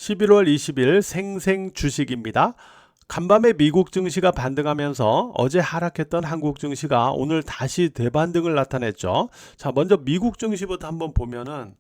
11월 20일 생생 주식입니다. 간밤에 미국 증시가 반등하면서 어제 하락했던 한국 증시가 오늘 다시 대반등을 나타냈죠. 자, 먼저 미국 증시부터 한번 보면은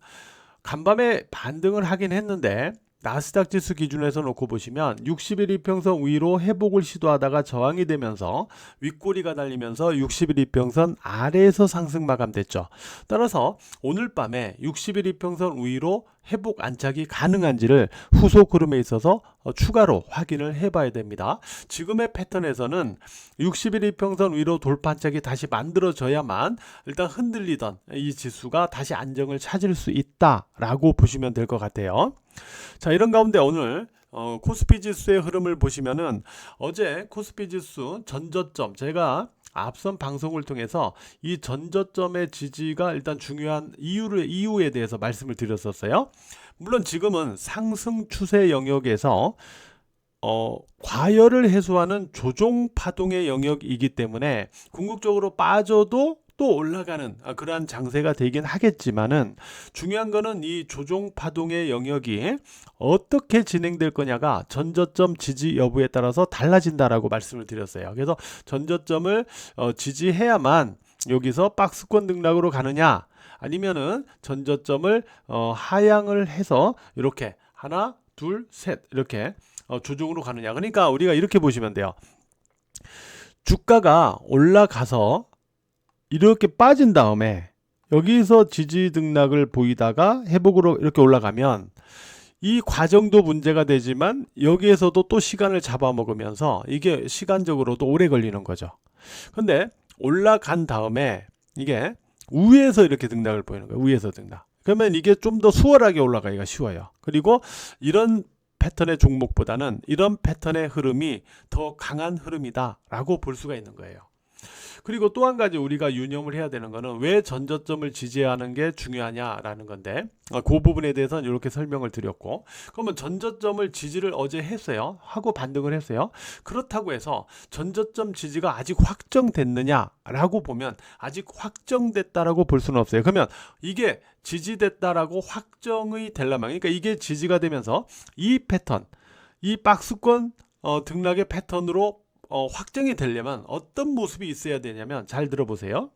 간밤에 반등을 하긴 했는데 나스닥 지수 기준에서 놓고 보시면 60일 이평선 위로 회복을 시도하다가 저항이 되면서 윗꼬리가 달리면서 60일 이평선 아래에서 상승 마감됐죠. 따라서 오늘 밤에 60일 이평선 위로 회복 안착이 가능한지를 후속 흐름에 있어서 추가로 확인을 해봐야 됩니다. 지금의 패턴에서는 60일 이평선 위로 돌파 안착이 다시 만들어져야만 일단 흔들리던 이 지수가 다시 안정을 찾을 수 있다라고 보시면 될 것 같아요. 자, 이런 가운데 오늘 코스피 지수의 흐름을 보시면은 어제 코스피 지수 전저점, 제가 앞선 방송을 통해서 이 전저점의 지지가 일단 중요한 이유에 대해서 말씀을 드렸었어요. 물론 지금은 상승 추세 영역에서 과열을 해소하는 조종 파동의 영역이기 때문에 궁극적으로 빠져도 또 올라가는 그러한 장세가 되긴 하겠지만은 중요한 거는 이 조종 파동의 영역이 어떻게 진행될 거냐가 전저점 지지 여부에 따라서 달라진다라고 말씀을 드렸어요. 그래서 전저점을 지지해야만 여기서 박스권 등락으로 가느냐, 아니면은 전저점을 하향을 해서 이렇게 하나 둘 셋 이렇게 조종으로 가느냐. 그러니까 우리가 이렇게 보시면 돼요. 주가가 올라가서 이렇게 빠진 다음에 여기서 지지 등락을 보이다가 회복으로 이렇게 올라가면 이 과정도 문제가 되지만 여기에서도 또 시간을 잡아먹으면서 이게 시간적으로도 오래 걸리는 거죠. 근데 올라간 다음에 이게 위에서 이렇게 등락을 보이는 거예요. 위에서 등락. 그러면 이게 좀 더 수월하게 올라가기가 쉬워요. 그리고 이런 패턴의 종목보다는 이런 패턴의 흐름이 더 강한 흐름이다 라고 볼 수가 있는 거예요. 그리고 또 한 가지 우리가 유념을 해야 되는 거는 왜 전저점을 지지하는 게 중요하냐라는 건데, 그 부분에 대해서는 이렇게 설명을 드렸고, 그러면 전저점을 지지를 어제 했어요. 하고 반등을 했어요. 그렇다고 해서 전저점 지지가 아직 확정됐느냐라고 보면 아직 확정됐다라고 볼 수는 없어요. 그러면 이게 지지됐다라고 확정이 되려면, 그러니까 이게 지지가 되면서 이 패턴, 이 박스권 등락의 패턴으로 확정이 되려면 어떤 모습이 있어야 되냐면, 잘 들어보세요.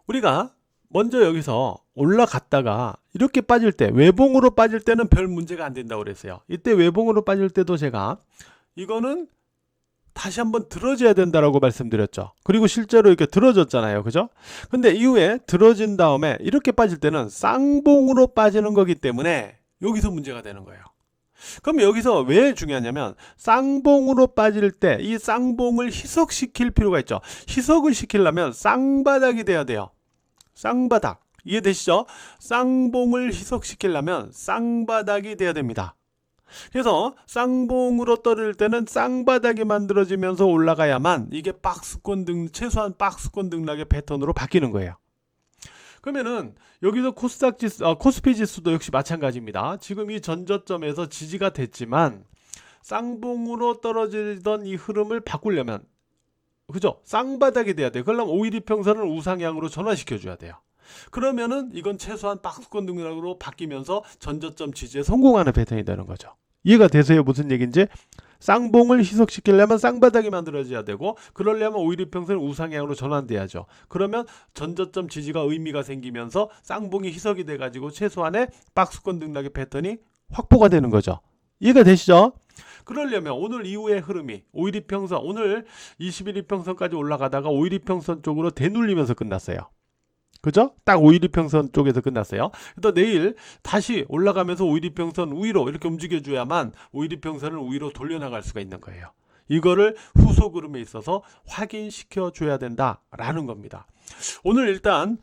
우리가 먼저 여기서 올라갔다가 이렇게 빠질 때, 외봉으로 빠질 때는 별 문제가 안 된다고 그랬어요. 이때 외봉으로 빠질 때도 제가 이거는 다시 한번 들어줘야 된다라고 말씀드렸죠. 그리고 실제로 이렇게 들어졌잖아요. 그죠? 근데 이후에 들어진 다음에 이렇게 빠질 때는 쌍봉으로 빠지는 거기 때문에 여기서 문제가 되는 거예요. 그럼 여기서 왜 중요하냐면, 쌍봉으로 빠질 때 이 쌍봉을 희석시킬 필요가 있죠. 희석을 시키려면 쌍바닥이 돼야 돼요. 쌍바닥. 이해되시죠? 쌍봉을 희석시키려면 쌍바닥이 돼야 됩니다. 그래서 쌍봉으로 떨어질 때는 쌍바닥이 만들어지면서 올라가야만 이게 최소한 박스권 등락의 패턴으로 바뀌는 거예요. 그러면은 여기서 코스피 지수도 역시 마찬가지입니다. 지금 이 전저점에서 지지가 됐지만 쌍봉으로 떨어지던 이 흐름을 바꾸려면, 그죠? 쌍바닥이 돼야 돼요. 그러려면 5일 이평선을 우상향으로 전환시켜 줘야 돼요. 그러면은 이건 최소한 박스권 등락으로 바뀌면서 전저점 지지에 성공하는 패턴이 되는 거죠. 이해가 되세요? 무슨 얘기인지? 쌍봉을 희석시키려면 쌍바닥이 만들어져야 되고, 그러려면 5일 이평선 우상향으로 전환돼야죠. 그러면 전저점 지지가 의미가 생기면서 쌍봉이 희석이 돼가지고 최소한의 박스권 등락의 패턴이 확보가 되는 거죠. 이해가 되시죠? 그러려면 오늘 이후의 흐름이 5일 이평선, 오늘 20일 이평선까지 올라가다가 5일 이평선 쪽으로 되눌리면서 끝났어요. 그죠? 딱 5일 이평선 쪽에서 끝났어요. 또 내일 다시 올라가면서 5일 이평선 위로 이렇게 움직여줘야만 5일 이평선을 위로 돌려나갈 수가 있는 거예요. 이거를 후속 흐름에 있어서 확인시켜 줘야 된다라는 겁니다. 오늘 일단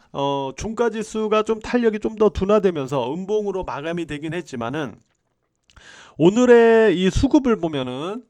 종가지수가 좀 탄력이 좀 더 둔화되면서 음봉으로 마감이 되긴 했지만은 오늘의 이 수급을 보면은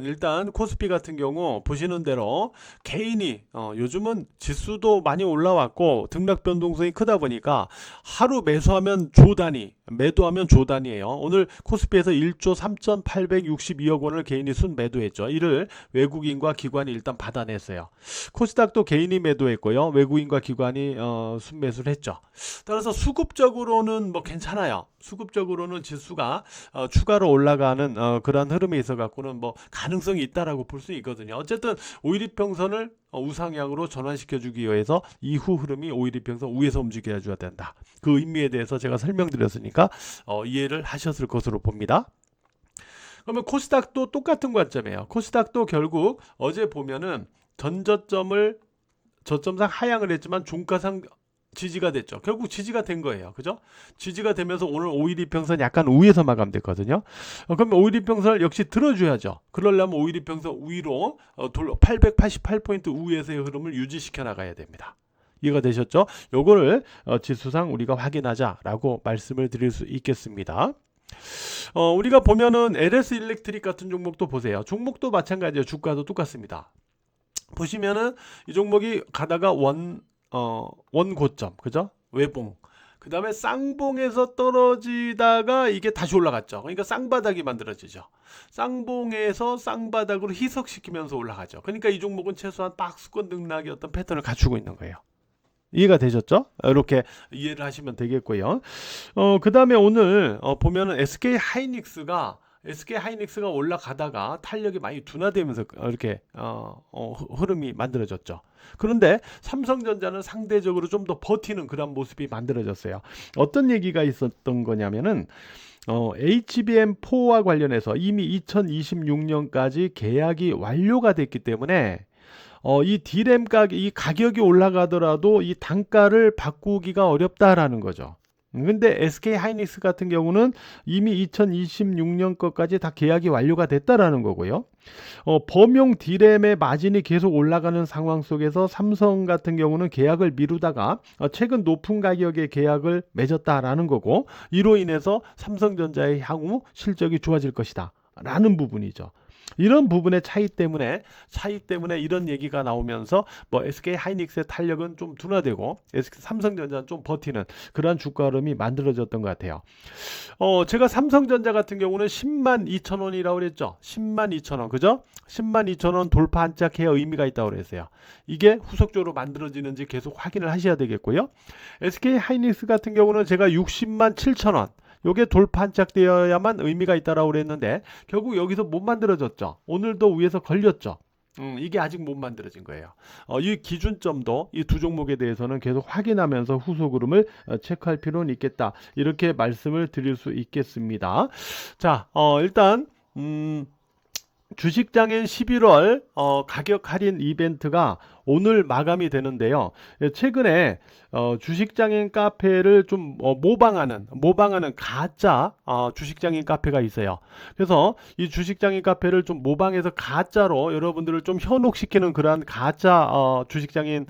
일단 코스피 같은 경우 보시는 대로 개인이 요즘은 지수도 많이 올라왔고 등락 변동성이 크다 보니까 하루 매수하면 조단위, 매도하면 조단위예요. 오늘 코스피에서 1조 3,862억 원을 개인이 순매도했죠. 이를 외국인과 기관이 일단 받아냈어요. 코스닥도 개인이 매도했고요. 외국인과 기관이 순매수를 했죠. 따라서 수급적으로는 뭐 괜찮아요. 수급적으로는 지수가 추가로 올라가는 그러한 흐름에 있어 갖고는 뭐 가능성이 있다라고 볼 수 있거든요. 어쨌든 5일이평선을 우상향으로 전환시켜 주기 위해서 이후 흐름이 5일이평선 위에서 움직여야 된다. 그 의미에 대해서 제가 설명드렸으니까 이해를 하셨을 것으로 봅니다. 그러면 코스닥도 똑같은 관점이에요. 코스닥도 결국 어제 보면은 저점상 하향을 했지만 종가상 지지가 됐죠. 결국 지지가 된 거예요. 그죠? 지지가 되면서 오늘 5일이평선 약간 위에서 마감됐거든요. 그러면 5일이평선을 역시 들어줘야죠. 그러려면 5일이평선 위로 888포인트 위에서의 흐름을 유지시켜 나가야 됩니다. 이해가 되셨죠? 요거를 지수상 우리가 확인하자라고 말씀을 드릴 수 있겠습니다. 우리가 보면은 LS 일렉트릭 같은 종목도 보세요. 종목도 마찬가지예요. 주가도 똑같습니다. 보시면은 이 종목이 가다가 원고점, 그죠? 외봉. 그 다음에 쌍봉에서 떨어지다가 이게 다시 올라갔죠. 그러니까 쌍바닥이 만들어지죠. 쌍봉에서 쌍바닥으로 희석시키면서 올라가죠. 그러니까 이 종목은 최소한 박스권 등락의 어떤 패턴을 갖추고 있는 거예요. 이해가 되셨죠? 이렇게 이해를 하시면 되겠고요. 그 다음에 오늘 보면은 SK 하이닉스가 올라가다가 탄력이 많이 둔화되면서 이렇게 흐름이 만들어졌죠. 그런데 삼성전자는 상대적으로 좀 더 버티는 그런 모습이 만들어졌어요. 어떤 얘기가 있었던 거냐면은 HBM4와 관련해서 이미 2026년까지 계약이 완료가 됐기 때문에 이 D램 이 가격이 올라가더라도 이 단가를 바꾸기가 어렵다라는 거죠. 근데 SK 하이닉스 같은 경우는 이미 2026년 것까지 다 계약이 완료가 됐다라는 거고요. 범용 D램의 마진이 계속 올라가는 상황 속에서 삼성 같은 경우는 계약을 미루다가 최근 높은 가격의 계약을 맺었다라는 거고, 이로 인해서 삼성전자의 향후 실적이 좋아질 것이다 라는 부분이죠. 이런 부분의 차이 때문에 이런 얘기가 나오면서 뭐 SK 하이닉스의 탄력은 좀 둔화되고 삼성전자는 좀 버티는 그러한 주가 흐름이 만들어졌던 것 같아요. 제가 삼성전자 같은 경우는 10만 2천 원이라고 그랬죠. 10만 2천 원, 그죠? 10만 2천 원 돌파 한짝해야 의미가 있다고 그랬어요. 이게 후속적으로 만들어지는지 계속 확인을 하셔야 되겠고요. SK 하이닉스 같은 경우는 제가 60만 7천 원, 요게 돌파 한짝되어야만 의미가 있다라고 그랬는데 결국 여기서 못 만들어졌죠. 오늘도 위에서 걸렸죠. 이게 아직 못 만들어진 거예요. 이 기준점도 이 두 종목에 대해서는 계속 확인하면서 후속 흐름을 체크할 필요는 있겠다. 이렇게 말씀을 드릴 수 있겠습니다. 자, 일단 주식장인 11월 가격 할인 이벤트가 오늘 마감이 되는데요. 최근에 주식장인 카페를 좀 모방하는 가짜 주식장인 카페가 있어요. 그래서 이 주식장인 카페를 좀 모방해서 가짜로 여러분들을 좀 현혹시키는 그러한 가짜 주식장인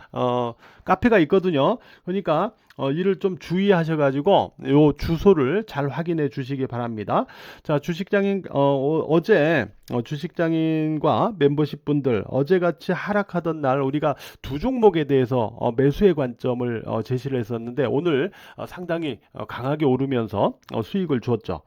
카페가 있거든요. 그러니까 이를 좀 주의하셔가지고 요 주소를 잘 확인해 주시기 바랍니다. 자, 주식장인 어제 주식장인과 멤버십 분들 어제같이 하락하던 날 우리가 두 종목에 대해서 매수의 관점을 제시를 했었는데 오늘 상당히 강하게 오르면서 수익을 주었죠.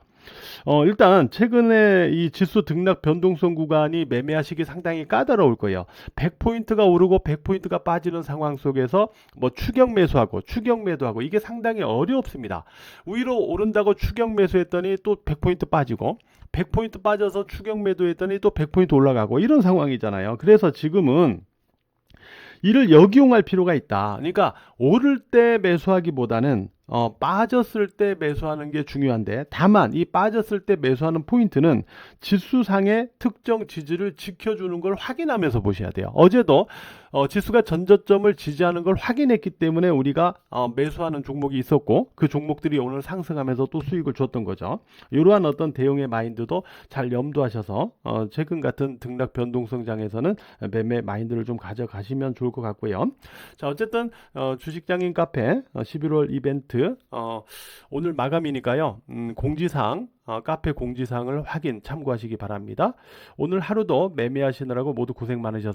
일단 최근에 이 지수 등락 변동성 구간이 매매하시기 상당히 까다로울 거예요. 100포인트가 오르고 100포인트가 빠지는 상황 속에서 뭐 추격 매수하고 추격 매도하고 이게 상당히 어렵습니다. 위로 오른다고 추격 매수했더니 또 100포인트 빠지고 100포인트 빠져서 추격 매도했더니 또 100포인트 올라가고 이런 상황이잖아요. 그래서 지금은 이를 역이용할 필요가 있다. 그러니까 오를 때 매수하기보다는 빠졌을 때 매수하는 게 중요한데, 다만 이 빠졌을 때 매수하는 포인트는 지수상의 특정 지지를 지켜주는 걸 확인하면서 보셔야 돼요. 어제도 지수가 전저점을 지지하는 걸 확인했기 때문에 우리가 매수하는 종목이 있었고 그 종목들이 오늘 상승하면서 또 수익을 줬던 거죠. 이러한 어떤 대응의 마인드도 잘 염두하셔서 최근 같은 등락 변동성장에서는 매매 마인드를 좀 가져가시면 좋을 것 같고요. 자, 어쨌든 주식장인 카페 11월 이벤트 차트 오늘 마감이니까요. 공지사항 카페 공지사항을 참고하시기 바랍니다. 오늘 하루도 매매하시느라고 모두 고생 많으셨습니다.